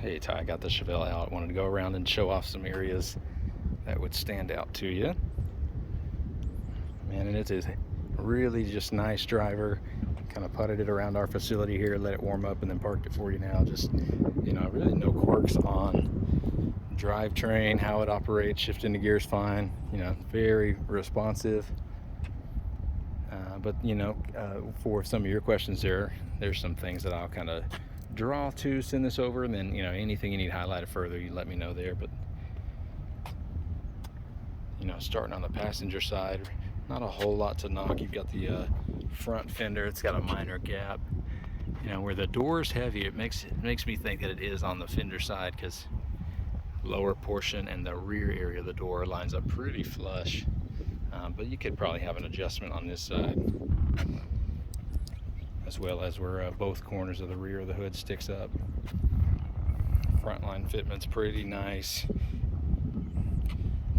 Hey Ty, I got the Chevelle out. Wanted to go around and show off some areas that would stand out to you. Man, and it is really just nice driver. Kind of putted it around our facility here, let it warm up, and then parked it for you now. Just, really no quirks on drivetrain, how it operates, shift into gears fine. Very responsive. But for some of your questions there's some things that I'll kind of draw to send this over, and then anything you need highlighted further, you let me know there. But starting on the passenger side, not a whole lot to knock. You've got the front fender. It's got a minor gap. Where the door's heavy, it makes me think that it is on the fender side, because lower portion and the rear area of the door lines up pretty flush. But you could probably have an adjustment on this side, as well as where both corners of the rear of the hood sticks up. Frontline fitment's pretty nice,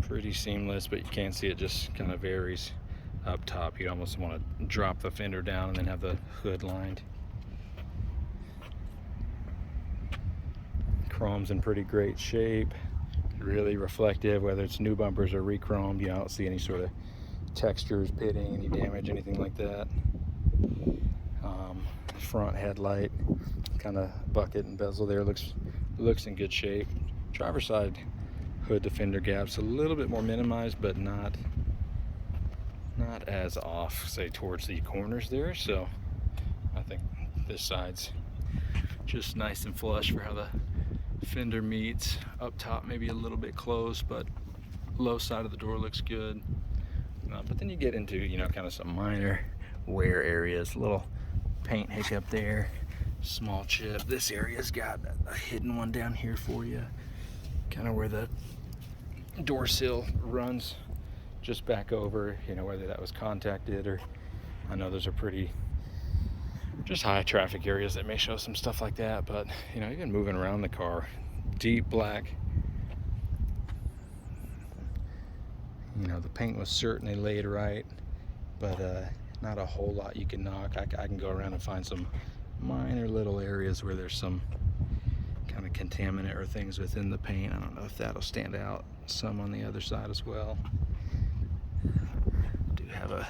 pretty seamless, but you can see it just kind of varies up top. You almost want to drop the fender down and then have the hood lined. Chrome's in pretty great shape, really reflective, whether it's new bumpers or re-chromed. I don't see any sort of textures, pitting, any damage, anything like that. Front headlight, kind of bucket and bezel there, looks in good shape. Driver's side hood to fender gaps a little bit more minimized, but not as off, say, towards the corners there. So I think this side's just nice and flush for how the fender meets. Up top maybe a little bit close, but low side of the door looks good. But then you get into kind of some minor wear areas, little paint hiccup there, small chip. This area's got a hidden one down here for you, kind of where the door sill runs just back over, whether that was contacted, or I know those are pretty just high traffic areas that may show some stuff like that. But even moving around the car, deep black. The paint was certainly laid right, but not a whole lot you can knock. I can go around and find some minor little areas where there's some kind of contaminant or things within the paint. I don't know if that'll stand out. Some on the other side as well. Do have a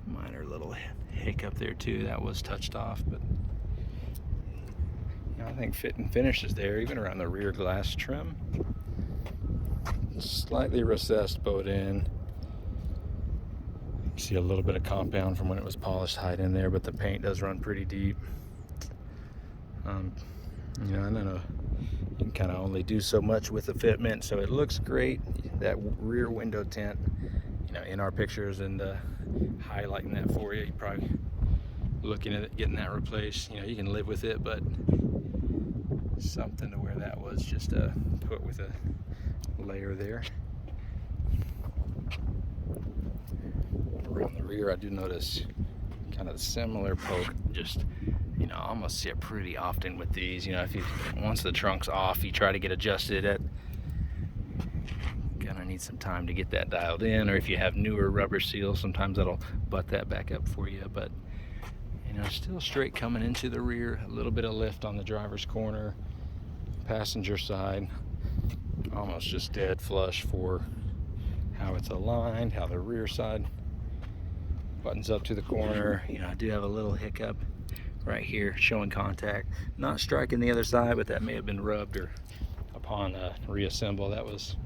minor little hiccup there too. That was touched off, but I think fit and finish is there, even around the rear glass trim. Slightly recessed bowed in. See a little bit of compound from when it was polished hide in there, but the paint does run pretty deep. I don't know, you can kind of only do so much with the fitment, so it looks great. That rear window tint, in our pictures, and highlighting that for you. You're probably looking at it, getting that replaced. You can live with it, but something to where that was just put with a layer there. Around the rear, I do notice kind of similar poke. Just I almost see it pretty often with these. If you, once the trunk's off, you try to get adjusted at, gonna need some time to get that dialed in, or if you have newer rubber seals, sometimes that'll butt that back up for you. But still straight coming into the rear, a little bit of lift on the driver's corner, passenger side, almost just dead flush for how it's aligned, how the rear side buttons up to the corner. I do have a little hiccup right here showing contact, not striking the other side, but that may have been rubbed, or upon reassemble that was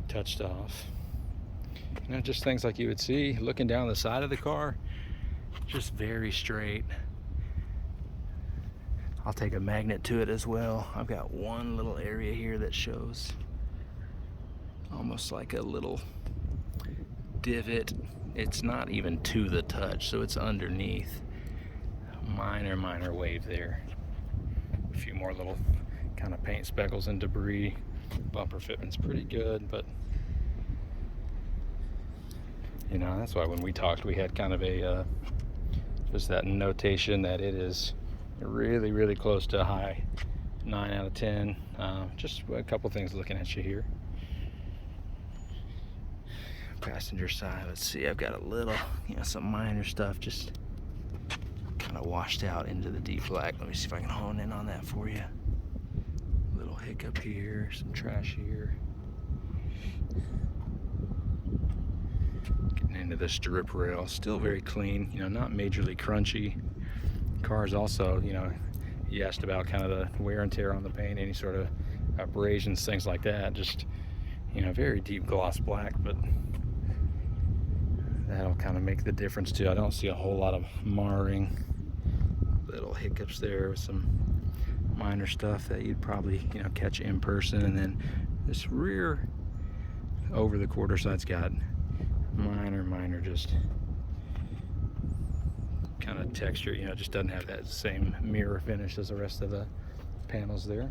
touched off. Just things like you would see looking down the side of the car, just very straight. I'll take a magnet to it as well. I've got one little area here that shows almost like a little divot. It's not even to the touch, so it's underneath. Minor wave there. A few more little kind of paint speckles and debris. Bumper fitment's pretty good, but that's why when we talked, we had kind of a just that notation that it is really close to a high 9 out of 10. Just a couple things looking at you here. Passenger side, let's see, I've got a little, some minor stuff just kind of washed out into the deep black. Let me see if I can hone in on that for you. hiccup here, some trash here. Getting into the strip rail, still very clean, you know, not majorly crunchy. Car's also, you know, you asked about kind of the wear and tear on the paint, any sort of abrasions, things like that. Just, you know, very deep gloss black, but that'll kind of make the difference too. I don't see a whole lot of marring. Little hiccups there with some minor stuff that you'd probably, you know, catch in person. And then this rear over the quarter side's got minor just kind of texture, you know, just doesn't have that same mirror finish as the rest of the panels there.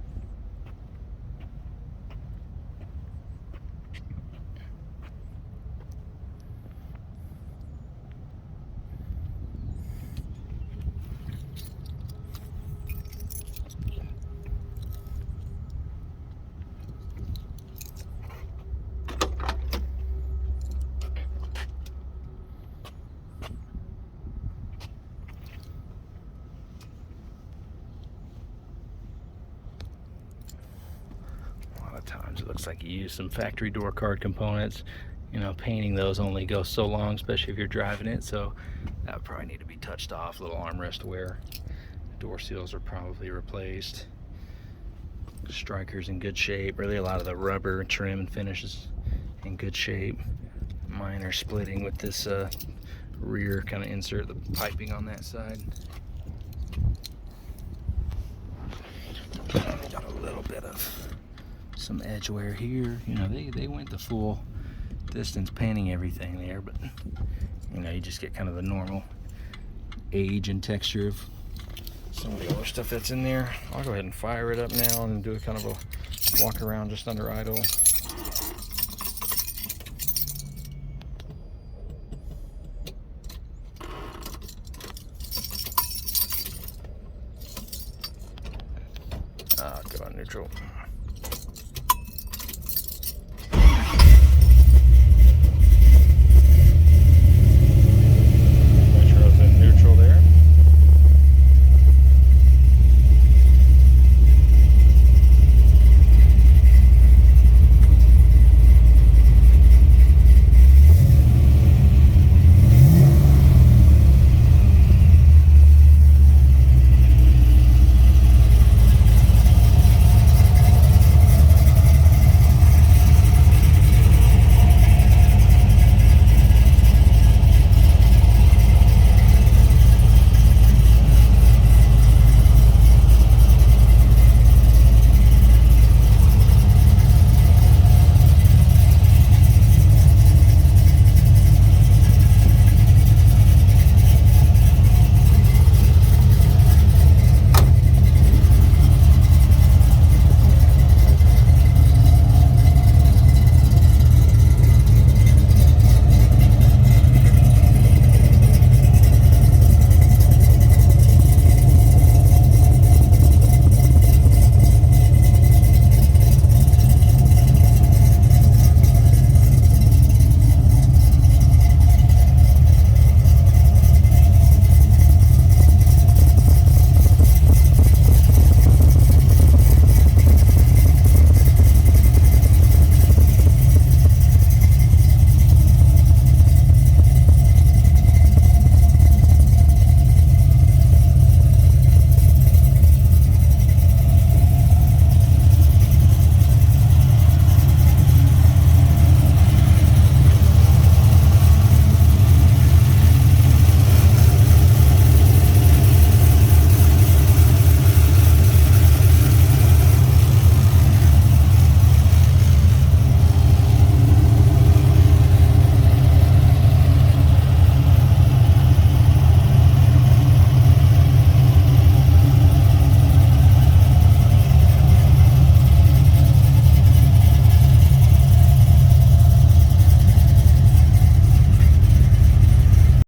Times it looks like you use some factory door card components. You know, painting those only goes so long, especially if you're driving it, so that would probably need to be touched off. Little armrest wear. Door seals are probably replaced. Striker's in good shape. Really a lot of the rubber trim and finishes in good shape. Minor splitting with this rear kind of insert, the piping on that side. Got a little bit of some edge wear here. You know, they went the full distance painting everything there, but you know, you just get kind of the normal age and texture of some of the other stuff that's in there. I'll go ahead and fire it up now and do a kind of a walk around just under idle. Go on neutral.